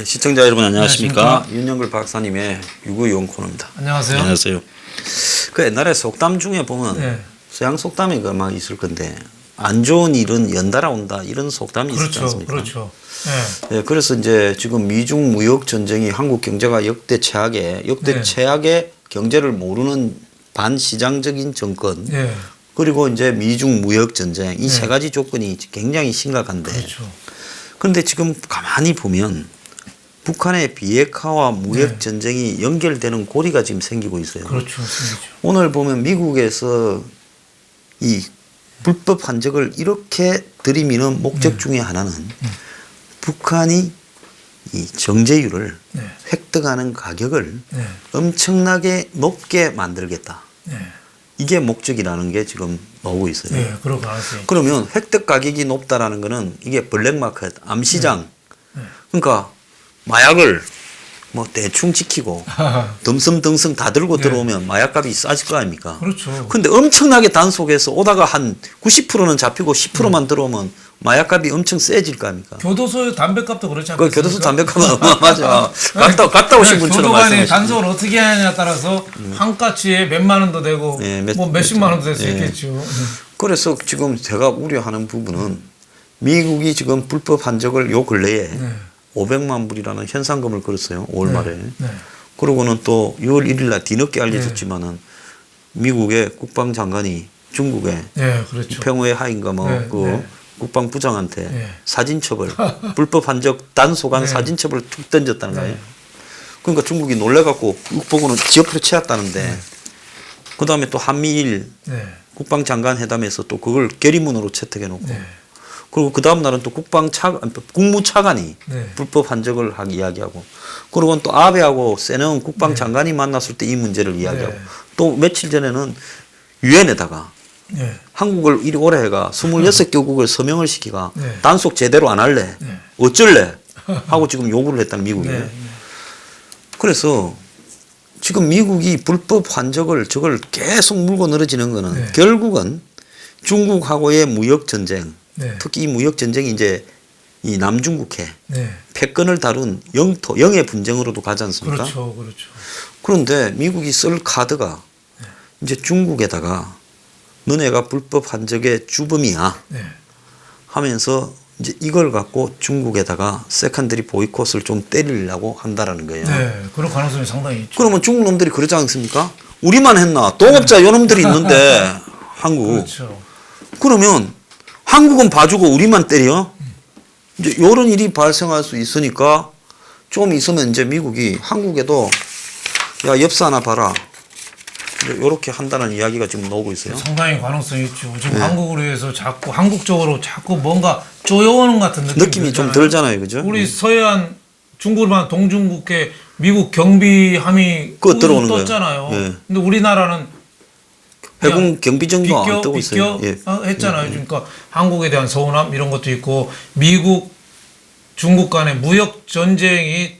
예, 시청자 여러분 안녕하십니까? 윤영글 박사님의 유구용 코너입니다. 안녕하세요. 안녕하세요. 그 옛날에 속담 중에 보면 네. 서양 속담이 막 있을 건데 안 좋은 일은 연달아 온다 이런 속담이 있지 않습니까? 그렇죠. 네. 예, 그래서 이제 지금 미중 무역 전쟁이 한국 경제가 역대 네. 최악의 경제를 모르는 반시장적인 정권 네. 그리고 이제 미중 무역 전쟁 이 네. 세 가지 조건이 굉장히 심각한데 그렇죠. 그런데 지금 가만히 보면 북한의 비핵화와 무역 전쟁이 연결되는 고리가 지금 생기고 있어요. 그렇죠. 생기죠. 오늘 보면 미국에서 이 불법 환적을 이렇게 들이미는 목적 중에 하나는 북한이 이 정제율을 네. 획득하는 가격을 네. 엄청나게 높게 만들겠다. 네. 이게 목적이라는 게 지금 나오고 있어요. 네. 그럴 가능성이. 그러면 획득 가격이 높다라는 거는 이게 블랙마켓, 암시장. 네. 그러니까 마약을 뭐 대충 지키고 덤섬 다 들고 네. 들어오면 마약값이 싸질 거 아닙니까? 그렇죠. 근데 엄청나게 단속해서 오다가 한 90%는 잡히고 10%만 들어오면 마약값이 엄청 세질 거 아닙니까? 교도소 담배값도 그렇지 그 않습니까? 교도소 담배값은 맞아. 갔다 오신 분처럼 교도관이 말씀하시죠. 단속을 어떻게 하느냐에 따라서 한 가치에 몇만 원도 되고 네, 뭐 몇십만 원도 될 수 네. 있겠죠. 그래서 지금 제가 우려하는 부분은 미국이 지금 불법 한적을 요 근래에 네. 500만 불이라는 현상금을 걸었어요. 5월 말에. 네. 그러고는 또 6월 1일 날 뒤늦게 알려졌지만은 미국의 국방장관이 중국에 네. 그렇죠. 평화의 하인가 뭐 네, 그 네. 국방부장한테 네. 사진첩을 불법 한적 단속한 네. 사진첩을 툭 던졌다는 네. 거예요. 그러니까 중국이 놀래갖고 육보고는 지역으로 채웠다는데 그다음에 또 한미일 네. 국방장관 회담에서 또 그걸 결의문으로 채택해 놓고 네. 그리고 그 다음 날은 또 국무차관이 네. 불법 한적을 이야기하고 그리고 또 아베하고 세능 국방장관이 만났을 때 이 문제를 이야기하고 네. 또 며칠 전에는 유엔에다가 네. 한국을 이리 오래 해가 26개국을 서명을 시키가 네. 단속 제대로 안 할래 네. 어쩔래 하고 지금 요구를 했다는 미국이. 네. 그래서 지금 미국이 불법 환적을 저걸 계속 물고 늘어지는 거는 네. 결국은 중국하고의 무역 전쟁 네. 특히 이 무역 전쟁이 이제 이 남중국해 네. 패권을 다룬 영의 분쟁으로도 가지 않습니까? 그렇죠. 그렇죠. 그런데 미국이 쓸 카드가 이제 중국에다가 너네가 불법 한적의 주범이야 네. 하면서 이제 이걸 갖고 중국에다가 세컨드리 보이콧을 좀 때리려고 한다라는 거예요. 네. 그런 가능성이 상당히 있죠. 그러면 중국 놈들이 그러지 않습니까? 우리만 했나? 동업자 요 놈들이 있는데 한국. 그렇죠. 그러면 한국은 봐주고 우리만 때려? 이제 이런 일이 발생할 수 있으니까 좀 있으면 이제 미국이 한국에도 야 엽서 하나 봐라. 이렇게 한다는 이야기가 지금 나오고 있어요. 상당히 가능성이 있죠. 지금 한국을 위해서 자꾸 한국 쪽으로 자꾸 뭔가 쪼여오는 것 같은 느낌이 좀 들잖아요, 그죠? 우리 서해안 중국만 동중국해 미국 경비함이 그거 들어오는 떴잖아요. 거예요. 예. 근데 우리나라는 해군 경비정도 안 뜨고 있어요. 비껴 예. 했잖아요. 그러니까 한국에 대한 서운함 이런 것도 있고 미국 중국 간의 무역 전쟁이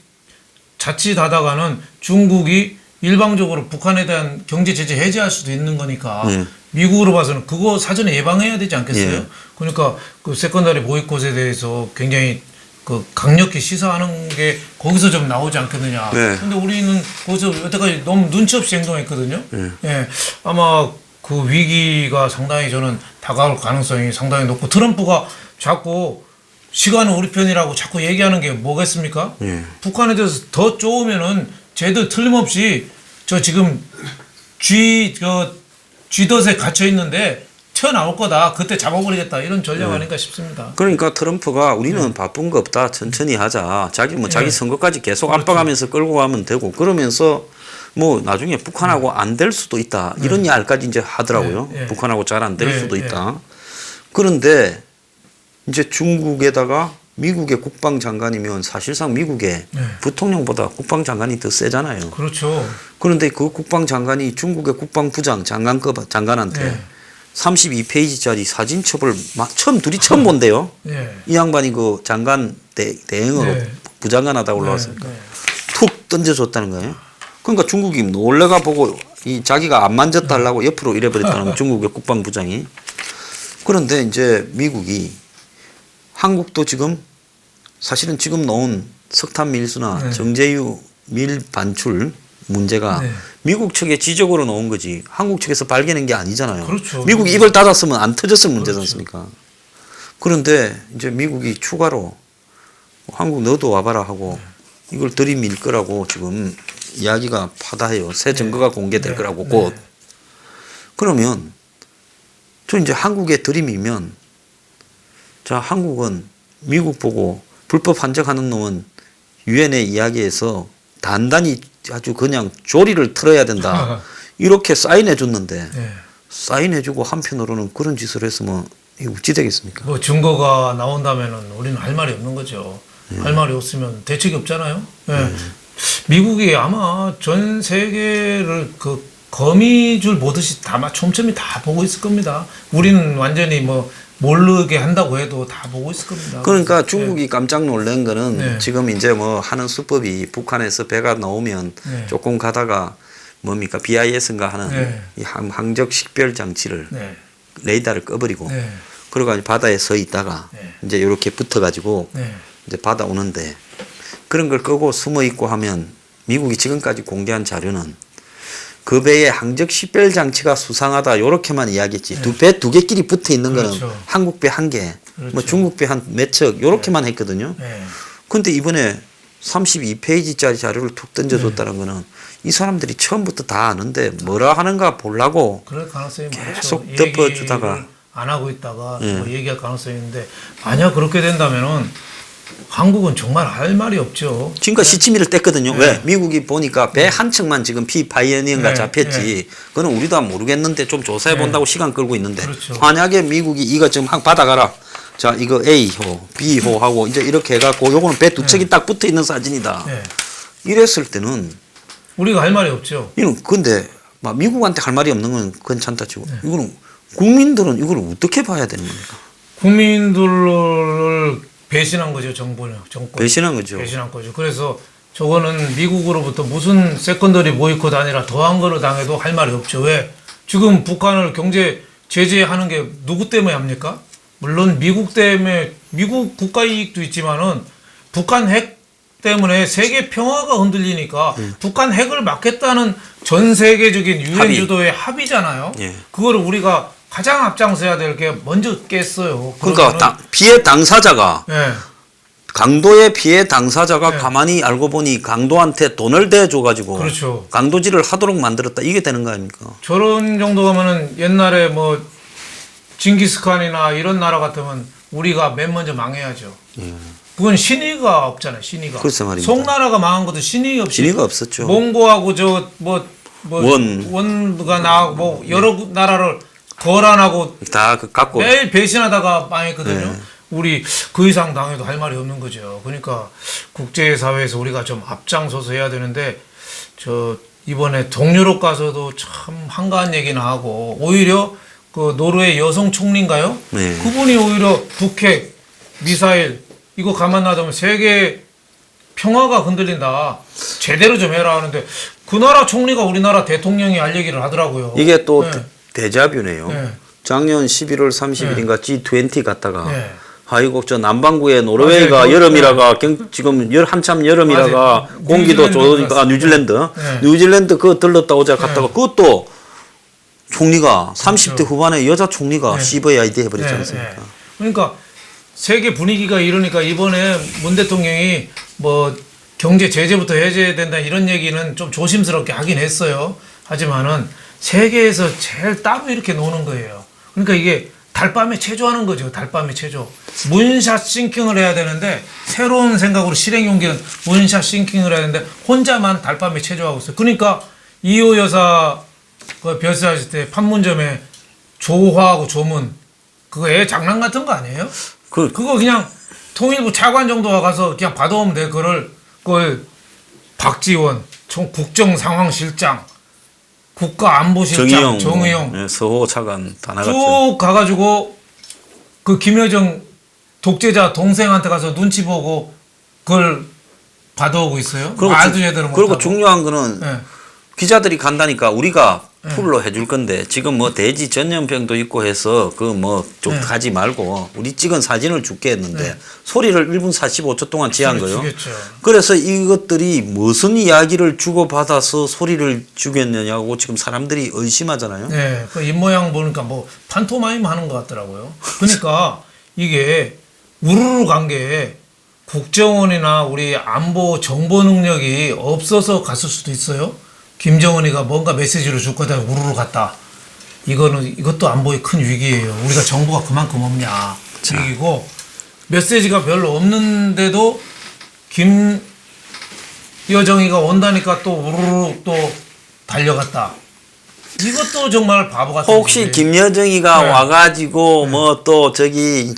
자칫하다가는 중국이 일방적으로 북한에 대한 경제 제재 해제할 수도 있는 거니까 미국으로 봐서는 그거 사전에 예방해야 되지 않겠어요? 예. 그러니까 그 세컨더리 보이콧에 대해서 굉장히 그 강력히 시사하는 게 거기서 좀 나오지 않겠느냐. 네. 근데 우리는 거기서 여태까지 너무 눈치 없이 행동했거든요. 예. 아마 그 위기가 상당히 저는 다가올 가능성이 상당히 높고 트럼프가 자꾸 시간은 우리 편이라고 자꾸 얘기하는 게 뭐겠습니까? 예. 북한에 대해서 더 쪼으면은 쟤들 틀림없이 저 지금 쥐덫에 갇혀 있는데 튀어나올 거다. 그때 잡아버리겠다. 이런 전략 아닌가 싶습니다. 그러니까 트럼프가 우리는 바쁜 거 없다. 천천히 하자. 자기 선거까지 계속 압박하면서 끌고 가면 되고 그러면서 뭐 나중에 북한하고 안 될 수도 있다. 이런 이야기까지 이제 하더라고요. 북한하고 잘 안 될 수도 있다. 그런데 이제 중국에다가 미국의 국방장관이면 사실상 미국의 부통령보다 국방장관이 더 세잖아요. 그렇죠. 그런데 그 국방장관이 중국의 국방부장 장관한테 32페이지짜리 사진첩을 둘이 처음 본대요. 이 양반이 그 장관 대행으로 부장관하다 올라왔으니까 툭 던져줬다는 거예요. 그러니까 중국이 놀래가 보고 이 자기가 안 만졌다 하려고 옆으로 이래버렸다는 중국의 국방부장이. 그런데 이제 미국이 한국도 지금 사실은 지금 나온 석탄 밀수나 네. 정제유 밀 반출 문제가 네. 미국 측의 지적으로 나온 거지 한국 측에서 발견한 게 아니잖아요. 그렇죠. 미국이 입을 닫았으면 안 터졌을 문제지 그렇죠. 않습니까? 그런데 이제 미국이 추가로 한국 너도 와봐라 하고 이걸 들이밀 거라고 지금 이야기가 파다해요. 새 증거가 공개될 네. 거라고 네. 곧. 그러면 저 이제 한국에 들이밀면 자 한국은 미국 보고 불법 환적하는 놈은 유엔의 이야기에서 단단히 아주 그냥 조리를 틀어야 된다. 이렇게 사인해 줬는데 네. 사인해 주고 한편으로는 그런 짓을 했으면 이거 어찌 되겠습니까? 뭐 증거가 나온다면은 우리는 할 말이 없는 거죠. 할 말이 없으면 대책이 없잖아요. 예. 미국이 아마 전 세계를 그 거미줄 보듯이 다 촘촘히 다 보고 있을 겁니다. 우리는 완전히 뭐 모르게 한다고 해도 다 보고 있을 겁니다. 그러니까 중국이 깜짝 놀란 거는 네. 지금 이제 뭐 하는 수법이 북한에서 배가 나오면 네. 조금 가다가 뭡니까 BIS인가 하는 네. 이 항적 식별 장치를 네. 레이더를 꺼버리고 네. 그러고 바다에 서 있다가 네. 이제 이렇게 붙어가지고 네. 이제 바다 오는데 그런 걸 끄고 숨어 있고 하면 미국이 지금까지 공개한 자료는 그 배에 항적 식별 장치가 수상하다 요렇게만 이야기했지 네. 배 두 개끼리 붙어 있는 거는 그렇죠. 한국 배 한 개, 그렇죠. 뭐 중국 배 한 몇 척 요렇게만 했거든요. 네. 근데 이번에 32페이지짜리 자료를 툭 던져줬다는 거는 이 사람들이 처음부터 다 아는데 뭐라 하는가 보려고 그럴 가능성이 계속 많죠. 덮어주다가. 얘기를 안 하고 있다가 예. 뭐 얘기할 가능성이 있는데 만약 그렇게 된다면은 한국은 정말 할 말이 없죠. 지금까지 시치미를 뗐거든요. 네. 왜? 미국이 보니까 배 한 척만 지금 피파이어니언가 네. 잡혔지. 그거는 우리도 모르겠는데 좀 조사해 본다고 시간 끌고 있는데. 그렇죠. 만약에 미국이 이거 좀 받아가라. 자, 이거 A호, B호 하고 이제 이렇게 해갖고 요거는 배 두 척이 딱 붙어 있는 사진이다. 네. 이랬을 때는 우리가 할 말이 없죠. 이는 근데 막 미국한테 할 말이 없는 건 괜찮다 치고 네. 이거는 국민들은 이걸 어떻게 봐야 되는 겁니까? 국민들을 배신한 거죠, 정권. 배신한 거죠. 배신한 거죠. 그래서 저거는 미국으로부터 무슨 세컨더리 보이콧 아니라 더한 거를 당해도 할 말이 없죠. 왜? 지금 북한을 경제 제재하는 게 누구 때문에 합니까? 물론 미국 때문에, 미국 국가 이익도 있지만은 북한 핵 때문에 세계 평화가 흔들리니까 북한 핵을 막겠다는 전 세계적인 유엔 합의. 주도의 합의잖아요. 예. 그거를 우리가 가장 앞장서야 될 게 먼저 깼어요. 그러니까 피해 당사자가 예. 강도의 피해 당사자가 네. 가만히 알고 보니 강도한테 돈을 대줘가지고 그렇죠. 강도질을 하도록 만들었다 이게 되는 거 아닙니까? 저런 정도 가면은 옛날에 뭐 징기스칸이나 이런 나라 같으면 우리가 맨 먼저 망해야죠. 그건 신의가 없잖아요. 신의가. 글쎄 말입니다. 송나라가 망한 것도 신의 없이. 진위가 없었죠. 몽고하고 저 뭐 원가 나하고 뭐 여러 나라를 거란하고 다 그 갖고 매일 배신하다가 망했거든요. 네. 우리 그 이상 당해도 할 말이 없는 거죠. 그러니까 국제사회에서 우리가 좀 앞장서서 해야 되는데 저 이번에 동유럽 가서도 참 한가한 얘기나 하고 오히려 그 노르웨이 여성 총리인가요? 네. 그분이 오히려 북핵 미사일 이거 가만 놔두면 세계 평화가 흔들린다. 제대로 좀 해라 하는데 그 나라 총리가 우리나라 대통령이 할 얘기를 하더라고요. 이게 또 네. 데자뷰네요. 네. 작년 11월 30일인가 G20 갔다가 네. 아이고 저 남반구에 노르웨이가 맞아요. 여름이라가 지금 한참 여름이라가 맞아요. 공기도 뉴질랜드 좋으니까 뉴질랜드 네. 뉴질랜드 그거 들렀다 오자 갔다가 그것도 총리가 30대 그렇죠. 후반에 여자 총리가 네. CVID 해버렸지 네, 않습니까? 네. 그러니까 세계 분위기가 이러니까 이번에 문 대통령이 뭐 경제 제재부터 해제된다 이런 얘기는 좀 조심스럽게 하긴 했어요. 하지만은 세계에서 제일 따로 이렇게 노는 거예요. 그러니까 이게 달밤에 체조하는 거죠. 달밤에 체조. 문샷 싱킹을 해야 되는데 새로운 생각으로 실행 용기는 문샷 싱킹을 해야 되는데 혼자만 달밤에 체조하고 있어요. 그러니까 이호 여사 그 별세하실 때 판문점에 조화하고 조문 그거 애 장난 같은 거 아니에요? 그거 그냥 통일부 차관 정도가 가서 그냥 받아오면 돼. 그걸 박지원 국정상황실장 국가안보실장 정의용 네, 서호 차관 다 나갔죠. 쭉 가가지고 그 김여정 독재자 동생한테 가서 눈치 보고 그걸 받아오고 있어요. 말도 제대로 못하고. 그리고 중요한 거는 네. 기자들이 간다니까 우리가 풀로 해줄 건데 지금 뭐 돼지 전염병도 있고 해서 그 뭐 좀 네. 가지 말고 우리 찍은 사진을 줄게 했는데 소리를 1분 45초 동안 지한 거예요. 주겠죠. 그래서 이것들이 무슨 이야기를 주고받아서 소리를 주겠느냐고 지금 사람들이 의심하잖아요. 네, 그 입모양 보니까 뭐 판토마임 하는 것 같더라고요. 그러니까 이게 우르르 간 게 국정원이나 우리 안보 정보 능력이 없어서 갔을 수도 있어요. 김정은이가 뭔가 메시지를 줄 거다 우르르 갔다. 이것도 안보의 큰 위기예요. 우리가 정보가 그만큼 없냐 위기고 메시지가 별로 없는데도 김여정이가 온다니까 또 우르르 또 달려갔다. 이것도 정말 바보 같은 혹시 일이에요. 김여정이가 네. 와가지고 뭐 또 저기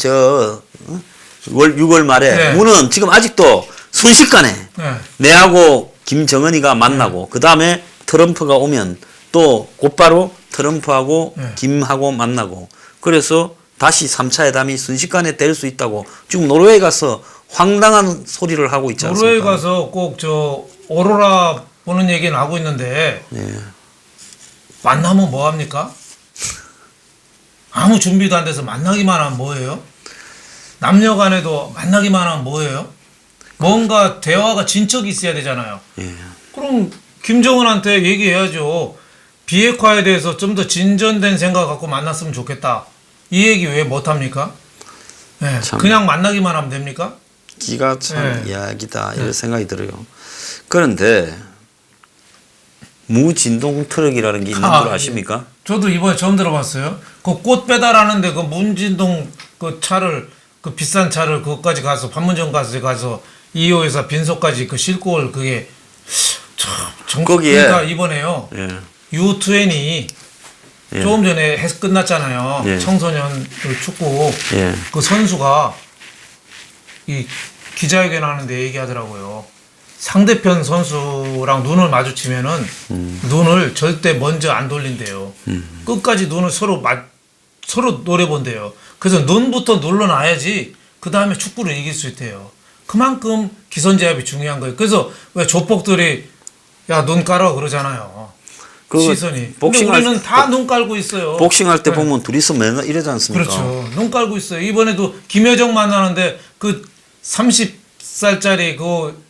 6월 말에 네. 우는 지금 아직도 순식간에 네. 내하고 김정은이가 만나고 그 다음에 트럼프가 오면 또 곧바로 트럼프하고 네. 김하고 만나고 그래서 다시 3차 회담이 순식간에 될 수 있다고 지금 노르웨이 가서 황당한 소리를 하고 있지 않습니까? 노르웨이 가서 꼭 저 오로라 보는 얘기는 하고 있는데 네. 만나면 뭐 합니까? 아무 준비도 안 돼서 만나기만 하면 뭐예요? 남녀 간에도 만나기만 하면 뭐예요? 뭔가 대화가 진척이 있어야 되잖아요. 예. 그럼 김정은한테 얘기해야죠. 비핵화에 대해서 좀 더 진전된 생각 갖고 만났으면 좋겠다. 이 얘기 왜 못합니까? 네, 참. 그냥 만나기만 하면 됩니까? 기가 찬 네. 이야기다 이런 생각이 들어요. 그런데 무진동 트럭이라는 게 있는 줄 아십니까? 저도 이번에 처음 들어봤어요. 그 꽃 배달하는데 그 문진동 그 차를 그 비싼 차를 그것까지 가서 판문점 가서 2호에서 빈소까지 그 싣고 올 그게 참 거기에 그러니까 이번에요. 예. U20이 예. 조금 전에 끝났잖아요. 예. 청소년 그 축구 예. 그 선수가 이 기자회견 하는데 얘기하더라고요. 상대편 선수랑 눈을 마주치면은 눈을 절대 먼저 안 돌린대요. 끝까지 눈을 서로 노려본대요. 그래서 눈부터 눌러놔야지 그 다음에 축구를 이길 수 있대요. 그만큼 기선제압이 중요한 거예요. 그래서 왜 조폭들이 야 눈 깔아 그러잖아요. 그 시선이. 근데 복싱할 우리는 다 눈 깔고 있어요. 복싱할 때 네. 보면 둘이서 맨날 이러지 않습니까? 그렇죠. 눈 깔고 있어요. 이번에도 김여정 만나는데 그 30살짜리 그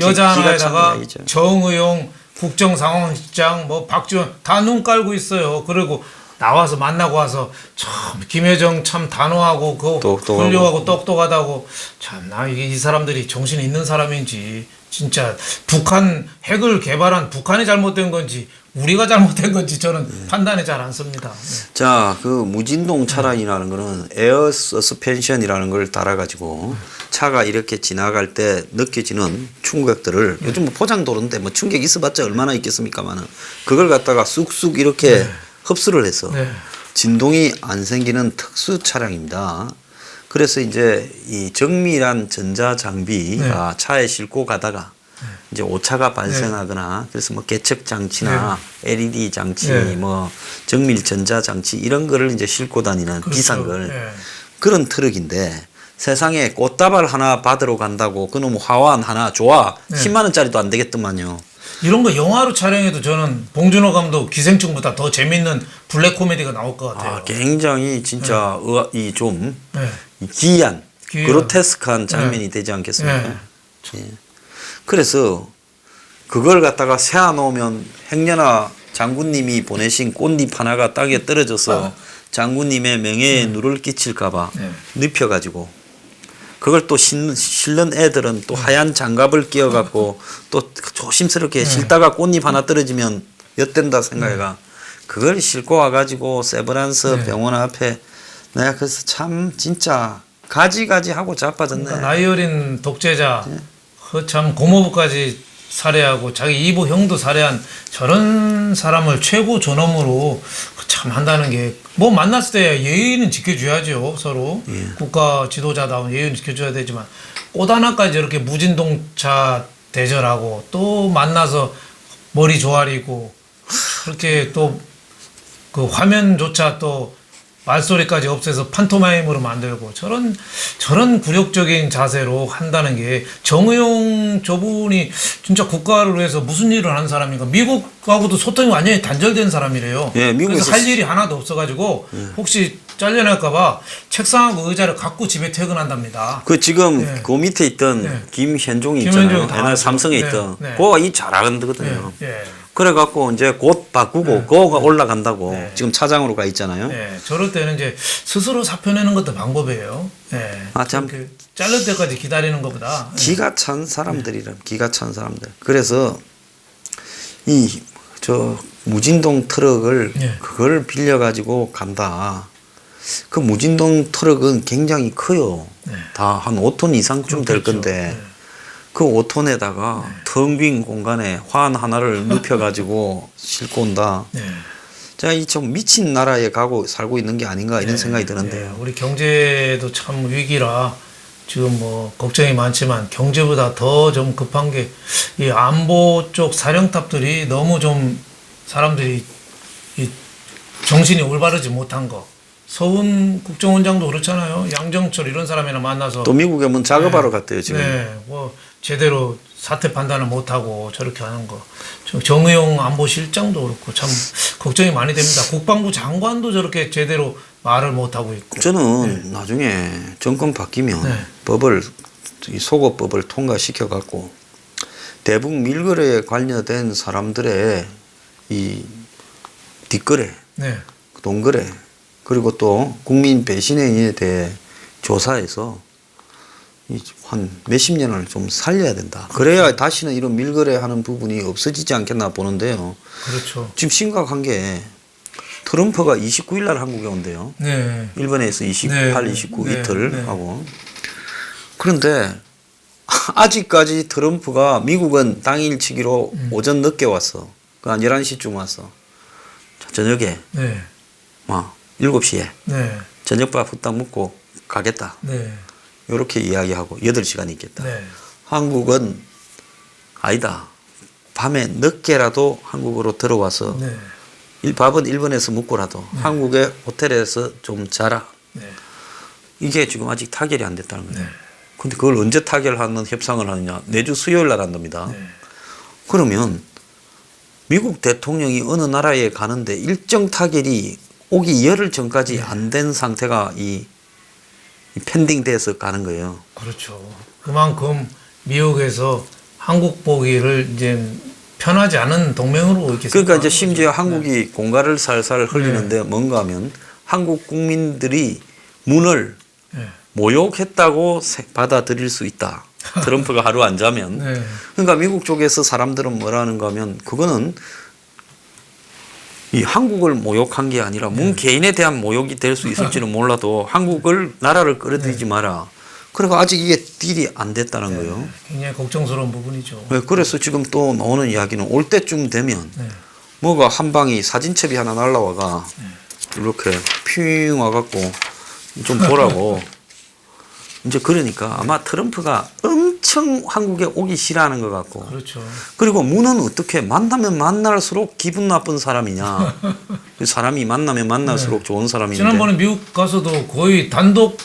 여자 기가 찬 하나에다가 이야기죠. 정의용 국정상황실장 뭐 박지원 다 눈 깔고 있어요. 그리고 나와서 만나고 와서 참 김여정 참 단호하고 그 똑똑하고. 훌륭하고 똑똑하다고 참나 이게 이 사람들이 정신이 있는 사람인지 진짜 북한 핵을 개발한 북한이 잘못된 건지 우리가 잘못된 건지 저는 판단이 잘 안 섭니다. 네. 자, 그 무진동 차량이라는 거는 에어 서스펜션이라는 걸 달아가지고 차가 이렇게 지나갈 때 느껴지는 충격들을 요즘 뭐 포장도로인데 뭐 충격 있어봤자 얼마나 있겠습니까만은 그걸 갖다가 쑥쑥 이렇게 흡수를 해서 네. 진동이 안 생기는 특수 차량입니다. 그래서 이제 이 정밀한 전자 장비가 차에 싣고 가다가 이제 오차가 발생하거나 그래서 뭐 개척 장치나 LED 장치 네. 뭐 정밀 전자 장치 이런 거를 이제 싣고 다니는 그렇죠. 비싼 걸 네. 그런 트럭인데 세상에 꽃다발 하나 받으러 간다고 그놈 화환 하나 좋아 10만 원짜리도 안 되겠더만요. 이런 거 영화로 촬영해도 저는 봉준호 감독 기생충보다 더 재밌는 블랙 코미디가 나올 것 같아요. 아, 굉장히 진짜 이 좀 네. 기이한 기이한. 그로테스크한 장면이 되지 않겠습니까? 네. 예. 그래서 그걸 갖다가 세워놓으면 행여나 장군님이 보내신 꽃잎 하나가 땅에 떨어져서 장군님의 명예에 누를 끼칠까봐 네. 눕혀가지고 그걸 또 실는 애들은 또 하얀 장갑을 끼워갖고 또 조심스럽게 실다가 꽃잎 하나 떨어지면 엿된다 생각해가 그걸 싣고 와가지고 세브란스 병원 앞에 내가 그래서 참 진짜 가지가지 하고 자빠졌네. 그러니까 나이 어린 독재자 참 고모부까지 살해하고 자기 이부 형도 살해한 저런 사람을 최고 존엄으로 참 한다는 게 뭐 만났을 때 예의는 지켜줘야죠 서로 국가 지도자다운 예의는 지켜줘야 되지만 꽃 하나까지 이렇게 무진동차 대절하고 또 만나서 머리 조아리고 그렇게 또 그 화면조차 또 말소리까지 없애서 판토마임으로 만들고 저런 굴욕적인 자세로 한다는 게 정의용 저분이 진짜 국가를 위해서 무슨 일을 하는 사람인가. 미국하고도 소통이 완전히 단절된 사람이래요. 예, 미국에서 그래서 할 일이 하나도 없어가지고 혹시 잘려날까봐 책상하고 의자를 갖고 집에 퇴근한답니다. 그 지금 네. 그 밑에 있던 네. 김현종이 김현종 있잖아요. 다 옛날 알죠. 삼성에 네. 있던 네. 그거가 이 잘하거든요. 예. 그래갖고 이제 곧 바꾸고 그거가 올라간다고 네. 지금 차장으로 가 있잖아요. 네, 저럴 때는 이제 스스로 사표내는 것도 방법이에요. 네. 아, 참. 그렇게 자를 때까지 기다리는 것보다. 기가 찬 사람들이라 기가 찬 사람들. 그래서 이 저 무진동 트럭을 네. 그걸 빌려 가지고 간다. 그 무진동 트럭은 굉장히 커요. 네. 다 한 5톤 이상쯤 될 그렇겠죠. 건데 네. 그 5톤에다가 텅 빈 공간에 화환 하나를 눕혀 가지고 싣고 온다. 네. 제가 이 좀 미친 나라에 가고 살고 있는 게 아닌가 이런 생각이 드는데요. 네, 우리 경제도 참 위기라 지금 뭐 걱정이 많지만 경제보다 더 좀 급한 게 이 안보 쪽 사령탑들이 너무 좀 사람들이 이 정신이 올바르지 못한 거. 서훈 국정원장도 그렇잖아요. 양정철 이런 사람이나 만나서 또 미국에 뭐 작업하러 갔대요 지금. 네, 뭐 제대로 사태 판단을 못하고 저렇게 하는 거. 정의용 안보실장도 그렇고 참 걱정이 많이 됩니다. 국방부 장관도 저렇게 제대로 말을 못하고 있고. 저는 나중에 정권 바뀌면 네. 법을 이 소거법을 통과시켜 갖고 대북 밀거래에 관련된 사람들의 이 뒷거래, 네. 돈거래 그리고 또 국민 배신행위에 대해 조사해서 한 몇십 년을 좀 살려야 된다. 그래야 다시는 이런 밀거래하는 부분이 없어지지 않겠나 보는데요. 그렇죠. 지금 심각한 게 트럼프가 29일 날 한국에 온대요. 네. 일본에서 28, 네, 29 네, 이틀 네. 하고. 그런데 아직까지 트럼프가 미국은 당일치기로 오전 늦게 왔어. 한 11시쯤 왔어. 저녁에 네. 막 7시에 네. 저녁밥 후딱 먹고 가겠다. 네. 이렇게 이야기하고 8시간 있겠다. 네. 한국은 아니다. 밤에 늦게라도 한국으로 들어와서 네. 밥은 일본에서 먹고라도 한국의 호텔에서 좀 자라. 네. 이게 지금 아직 타결이 안 됐다는 거예요. 네. 근데 그걸 언제 타결하는 협상을 하느냐. 내주 수요일 날 한답니다. 네. 그러면 미국 대통령이 어느 나라에 가는데 일정 타결이 오기 열흘 전까지 안 된 상태가 이 펜딩 돼서 가는 거예요. 그렇죠. 그만큼 미국에서 한국 보기를 이제 편하지 않은 동맹으로 이렇게 그러니까 이제 생각하는 심지어 거죠. 한국이 공갈을 살살 흘리는데 뭔가 하면 한국 국민들이 문을 네. 모욕했다고 받아들일 수 있다. 트럼프가 하루 안 자면. 네. 그러니까 미국 쪽에서 사람들은 뭐라는가 하면 그거는 이 한국을 모욕한 게 아니라 문 개인에 대한 모욕이 될 수 있을지는 몰라도 한국을 나라를 끌어들이지 마라. 그리고 아직 이게 딜이 안 됐다는 거예요. 굉장히 걱정스러운 부분이죠. 네, 그래서 지금 또 나오는 이야기는 올 때쯤 되면 네. 뭐가 한 방이 사진첩이 하나 날라와가 이렇게 핑 와갖고 좀 보라고 이제 그러니까 아마 트럼프가 엄청 한국에 오기 싫어하는 것 같고 그렇죠. 그리고 문은 어떻게 만나면 만날수록 기분 나쁜 사람이냐 그 사람이 만나면 만날수록 좋은 사람인데 지난번에 미국 가서도 거의 단독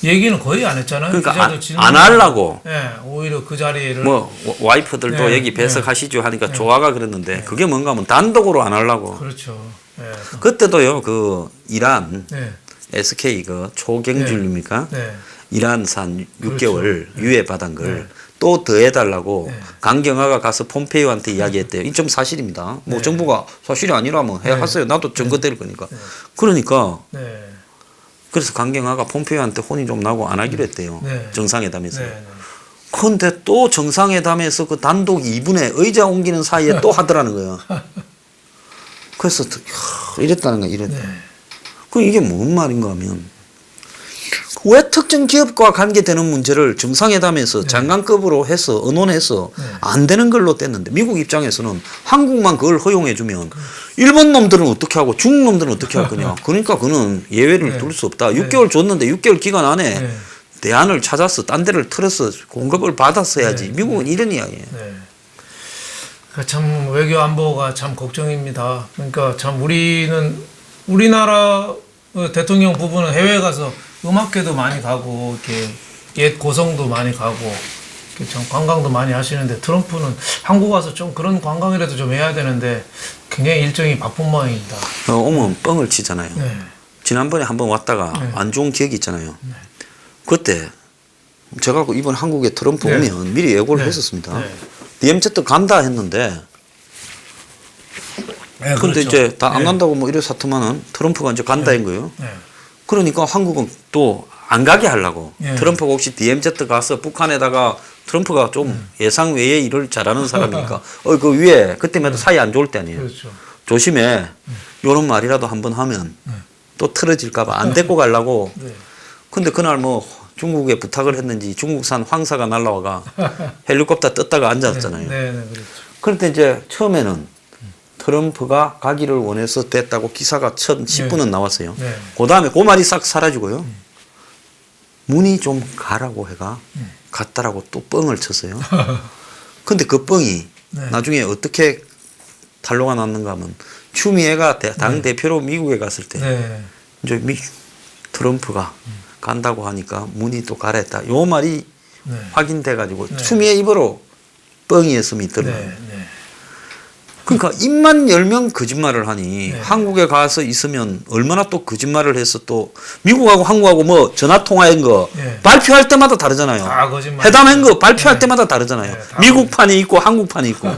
얘기는 거의 안 했잖아요. 그러니까 기자들 질문 안 하려고 네, 오히려 그 자리를 뭐 와이프들도 네, 여기 배석하시죠 하니까 좋아가 그랬는데 그게 뭔가 하면 단독으로 안 하려고 그렇죠. 네. 그때도요 그 이란 네. SK 그 초경질입니까? 네. 이란산 그렇죠. 6개월 유예 받은 걸 네. 또 더해달라고 네. 강경화가 가서 폼페이오한테 이야기했대요. 이 좀 사실입니다. 뭐 네. 정부가 사실이 아니라면 하세요. 나도 증거 될 거니까. 그러니까 네. 그래서 강경화가 폼페이오한테 혼이 좀 나고 안 하기로 했대요. 네. 정상회담에서. 네. 그런데 또 정상회담에서 그 단독 2분에 의자 옮기는 사이에 또 하더라는 거예요. 그래서 이랬다는 거야. 이랬다. 네. 그 이게 뭔 말인가 하면 왜 특정 기업과 관계되는 문제를 정상회담에서 장관급으로 해서 의논해서 안 되는 걸로 뗐는데 미국 입장에서는 한국만 그걸 허용해주면 일본 놈들은 어떻게 하고 중국 놈들은 어떻게 할 거냐. 그러니까 그는 예외를 네. 둘 수 없다. 6개월 줬는데 6개월 기간 안에 네. 대안을 찾아서 딴 데를 틀어서 공급을 받았어야지. 미국은 이런 이야기예요. 네. 그러니까 참 외교 안보가 참 걱정입니다. 그러니까 참 우리는 우리나라의 대통령 부부는 해외 가서 음악회도 많이 가고 이렇게 옛 고성도 많이 가고 이렇게 참 관광도 많이 하시는데 트럼프는 한국 와서 좀 그런 관광이라도 좀 해야 되는데 굉장히 일정이 바쁜 모양입니다. 오면 뻥을 치잖아요. 네. 지난번에 한번 왔다가 네. 안 좋은 기억이 있잖아요. 그때 제가 이번 한국에 트럼프 네. 오면 미리 예고를 네. 했었습니다. 네. DMZ 간다 했는데 네, 근데 그렇죠. 이제 다 안 네. 간다고 뭐 이래 사투만은 트럼프가 이제 간다인 거예요. 네. 그러니까 한국은 또 안 가게 하려고 예. 트럼프가 혹시 DMZ 가서 북한에다가 트럼프가 좀 예상 외에 일을 잘하는 사람이니까 그 위에 그때마다 사이 안 좋을 때 아니에요. 그렇죠. 조심해. 요런 말이라도 한번 하면 또 틀어질까봐 안 데리고 가려고. 네. 근데 그날 뭐 중국에 부탁을 했는지 중국산 황사가 날라와가 헬리콥터 떴다가 앉았잖아요. 네, 네, 그렇죠. 그런데 이제 처음에는 트럼프가 가기를 원해서 됐다고 기사가 첫 10분은 나왔어요. 네. 그 다음에 그 말이 싹 사라지고요. 문이 좀 가라고 해가 갔다라고 또 뻥을 쳤어요. 근데 그 뻥이 네. 나중에 어떻게 탄로가 났는가 하면 추미애가 당 대표로 미국에 갔을 때 네. 이제 트럼프가 간다고 하니까 문이 또 가라 했다. 요 말이 네. 확인돼 가지고 네. 추미애 입으로 뻥이었음이 드러나요. 네. 네. 그러니까 입만 열면 거짓말을 하니 네. 한국에 가서 있으면 얼마나 또 거짓말을 해서 또 미국하고 한국하고 뭐 전화 통화한 거 네. 발표할 때마다 다르잖아요. 다 거짓말. 회담한 거 발표할 네. 때마다 다르잖아요. 네, 다 미국판이 있고 한국판이 있고.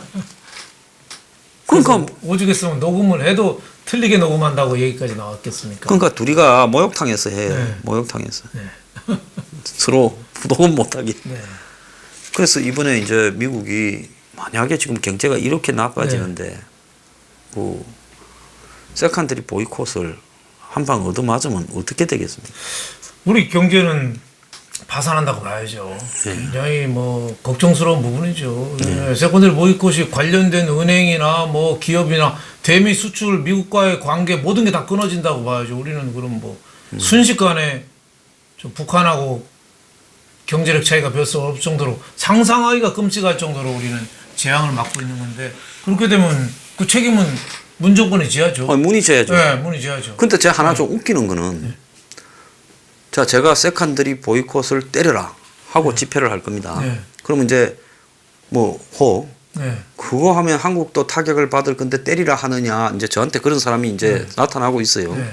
그러니까 오죽했으면 녹음을 해도 틀리게 녹음한다고 얘기까지 나왔겠습니까? 그러니까 둘이가 목욕탕에서 해. 네. 목욕탕에서 네. 서로 녹음 못하게. 네. 그래서 이번에 이제 미국이 만약에 지금 경제가 이렇게 나빠지는데 그 세컨드리 보이콧을 한 방 얻어맞으면 어떻게 되겠습니까? 우리 경제는 파산한다고 봐야죠. 네. 굉장히 뭐 걱정스러운 부분이죠. 세컨드리 보이콧이 관련된 은행이나 뭐 기업이나 대미 수출 미국과의 관계 모든 게 다 끊어진다고 봐야죠. 우리는 그럼 뭐 순식간에 좀 북한하고 경제력 차이가 별 수 없을 정도로 상상하기가 끔찍할 정도로 우리는 재앙을 맞고 있는 건데 그렇게 되면 그 책임은 문정권이 져야죠. 문이 져야죠. 네, 문이 져야죠. 근데 제가 하나 좀 웃기는 거는 자 제가 세컨드리 보이콧을 때려라 하고 집회를 할 겁니다. 네. 그러면 이제 뭐 네. 그거 하면 한국도 타격을 받을 건데 때리라 하느냐 이제 저한테 그런 사람이 이제 나타나고 있어요. 네.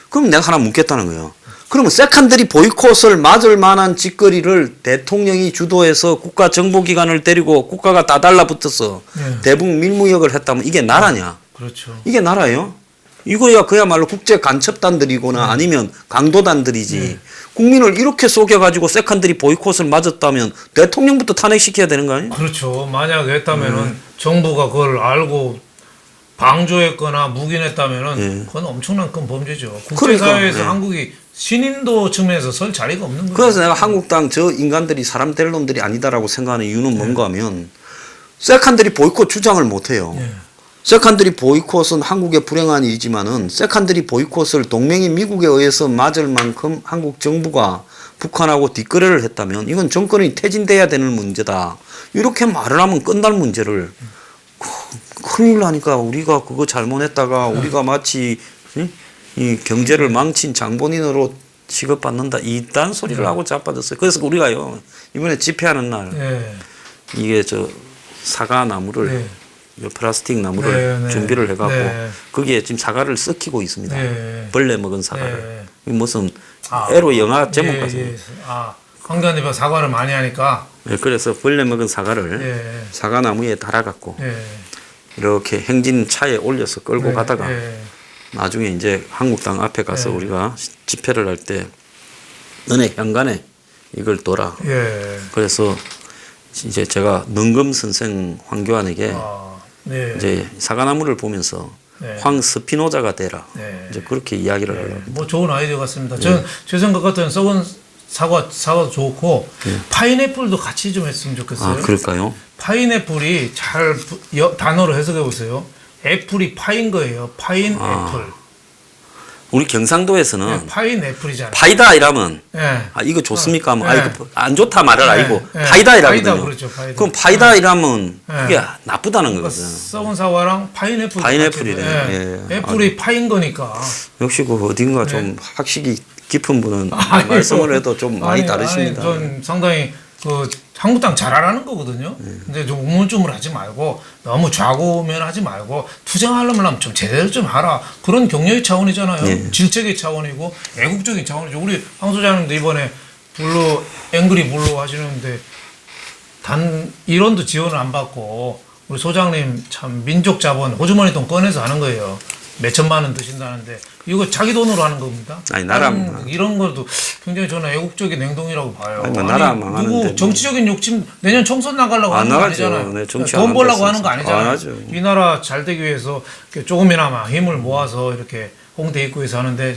그럼 내가 하나 묻겠다는 거예요. 그러면 세컨드리 보이콧을 맞을 만한 짓거리를 대통령이 주도해서 국가 정보기관을 때리고 국가가 다 달라붙어서 네. 대북 밀무역을 했다면 이게 나라냐? 그렇죠. 이게 나라예요? 이거야 그야말로 국제 간첩단들이거나 아니면 강도단들이지. 국민을 이렇게 속여가지고 세컨드리 보이콧을 맞았다면 대통령부터 탄핵시켜야 되는 거 아니에요? 그렇죠. 만약에 했다면은 정부가 그걸 알고 방조했거나 묵인했다면은 그건 엄청난 큰 범죄죠. 국제사회에서 그러니까, 한국이 신인도 측면에서 설 자리가 없는 거죠. 그래서 내가 한국당 저 인간들이 사람 될 놈들이 아니다라고 생각하는 이유는 뭔가 하면 세컨드리 보이콧 주장을 못해요. 예. 세컨드리 보이콧은 한국의 불행한 일이지만은 세컨드리 보이콧을 동맹인 미국에 의해서 맞을 만큼 한국 정부가 북한하고 뒷거래를 했다면 이건 정권이 퇴진돼야 되는 문제다. 이렇게 말을 하면 끝날 문제를 큰일 나니까 우리가 그거 잘못했다가 우리가 마치 이 경제를 망친 장본인으로 취급받는다. 이딴 소리를 하고 자빠졌어요. 그래서 우리가요 이번에 집회하는 날 예. 이게 저 사과 나무를 네. 플라스틱 나무를 네, 네. 준비를 해갖고 네. 거기에 지금 사과를 썩히고 있습니다. 네. 벌레 먹은 사과를. 네. 무슨 아, 에로 영화 제목 예, 같은. 예. 아, 황교안대표 사과를 많이 하니까. 네, 그래서 벌레 먹은 사과를 예. 사과 나무에 달아갖고 예. 이렇게 행진 차에 올려서 끌고 예. 가다가 예. 나중에 이제 한국당 앞에 가서 네. 우리가 집회를 할 때 너네 현관에 이걸 둬라. 예. 그래서 이제 제가 능금 선생 황교안에게 아, 네. 이제 사과나무를 보면서 네. 황스피노자가 되라. 네. 이제 그렇게 이야기를 하려고. 뭐 좋은 아이디어 같습니다. 저는 제 생각 같은 썩은 사과도 좋고 파인애플도 같이 좀 했으면 좋겠어요. 아, 그럴까요? 파인애플이 잘 단어로 해석해 보세요. 애플이 파인 거예요. 파인애플. 우리 경상도에서는 파인애플이잖아요. 파이다 이라면 예. 아 이거 좋습니까? 하면 네. 아 이거 안 좋다 말을 알고 네. 파이다 이라거든요. 파이다 그렇죠, 파이다. 그럼 파이다 이라면 네. 그게 나쁘다는 그러니까 거거든. 썩은 사과랑 파인애플. 파인애플이네. 예. 애플이 파인 거니까. 역시 그 어딘가 네. 좀 학식이 깊은 분은 아니, 말씀을 해도 좀 많이 다르십니다. 전 상당히 그 한국당 잘하라는 거거든요. 근데 좀 우물쭈물하지 말고 너무 좌고우면하지 말고 투쟁하려면 좀 제대로 좀 하라. 그런 격려의 차원이잖아요. 네. 질책의 차원이고 애국적인 차원이죠. 우리 황 소장님도 이번에 블루 앵그리 블루 하시는데 단 1원도 지원을 안 받고 우리 소장님 참 민족 자본 호주머니 돈 꺼내서 하는 거예요. 몇 천만 원 드신다는데 이거 자기 돈으로 하는 겁니다. 아니, 나라 이런 것도 굉장히 저는 애국적인 행동이라고 봐요. 아니, 뭐 나라 망하는데 누구 뭐. 정치적인 욕심 내년 총선 나가려고 안 하는 거 나가죠. 아니잖아요. 네, 정치 돈 안 벌려고 한다 하는 거 했었어. 안 아니잖아요. 하죠. 이 나라 잘 되기 위해서 이렇게 조금이나마 힘을 모아서 이렇게 홍대 입구에서 하는데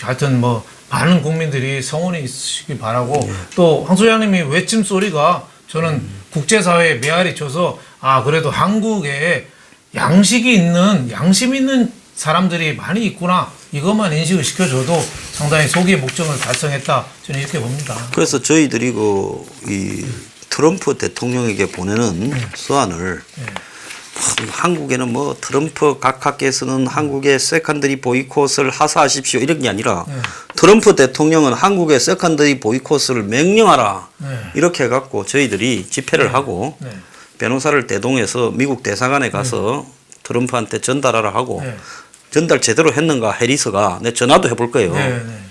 하여튼 뭐 많은 국민들이 성원이 있으시길 바라고 또 황 소장님이 외침 소리가 저는 국제사회에 메아리 쳐서 아 그래도 한국에 양식이 있는 양심 있는 사람들이 많이 있구나 이것만 인식을 시켜줘도 상당히 소기의 목적을 달성했다 저는 이렇게 봅니다. 그래서 저희들이 이 트럼프 대통령에게 보내는 서한을 한국에는 뭐 트럼프 각하께서는 한국의 세컨더리 보이콧을 하사하십시오 이런 게 아니라 트럼프 대통령은 한국의 세컨더리 보이콧을 명령하라 이렇게 해갖고 저희들이 집회를 하고 변호사를 대동해서 미국 대사관에 가서 트럼프한테 전달하라 하고 전달 제대로 했는가 해리스가 내 전화도 해볼 거예요.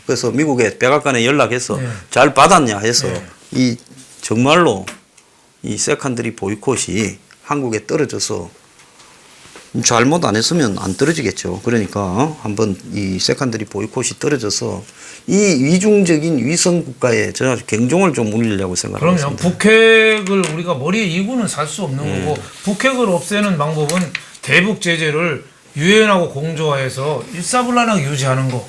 그래서 미국의 백악관에 연락해서 잘 받았냐 해서 이 정말로 이 세컨더리 보이콧이 한국에 떨어져서 잘못 안 했으면 안 떨어지겠죠. 그러니까 한번 이 세컨더리 보이콧이 떨어져서 이 위중적인 위성 국가에 저는 경종을 좀 울리려고 생각합니다. 그럼요. 북핵을 우리가 머리에 이고는 살 수 없는 거고 북핵을 없애는 방법은 대북 제재를 유엔하고 공조화해서 일사불란하게 유지하는 거.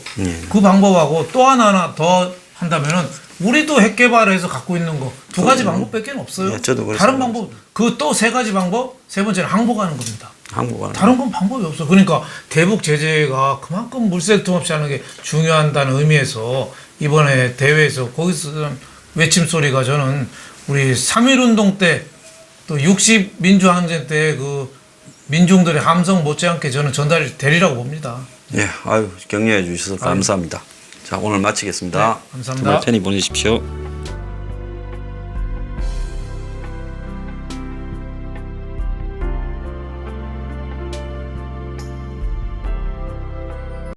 그 방법하고 또 하나 더 한다면은 우리도 핵 개발해서 갖고 있는 거 두 가지 방법밖에 없어요. 네, 저도 그렇습니다. 다른 방법 그 또 세 가지 방법 세 번째는 항복하는 겁니다. 한국은 다른 건 방법이 없어. 그러니까 대북 제재가 그만큼 물색통 없이 하는 게 중요하다는 의미에서 이번에 대회에서 거기서 외침 소리가 저는 우리 3.1운동 때 또 60 민주항쟁 때 그 민중들의 함성 못지않게 저는 전달이 되리라고 봅니다. 예, 아유 격려해 주셔서 감사합니다. 자 오늘 마치겠습니다. 네, 감사합니다. 주말 편히 보내십시오.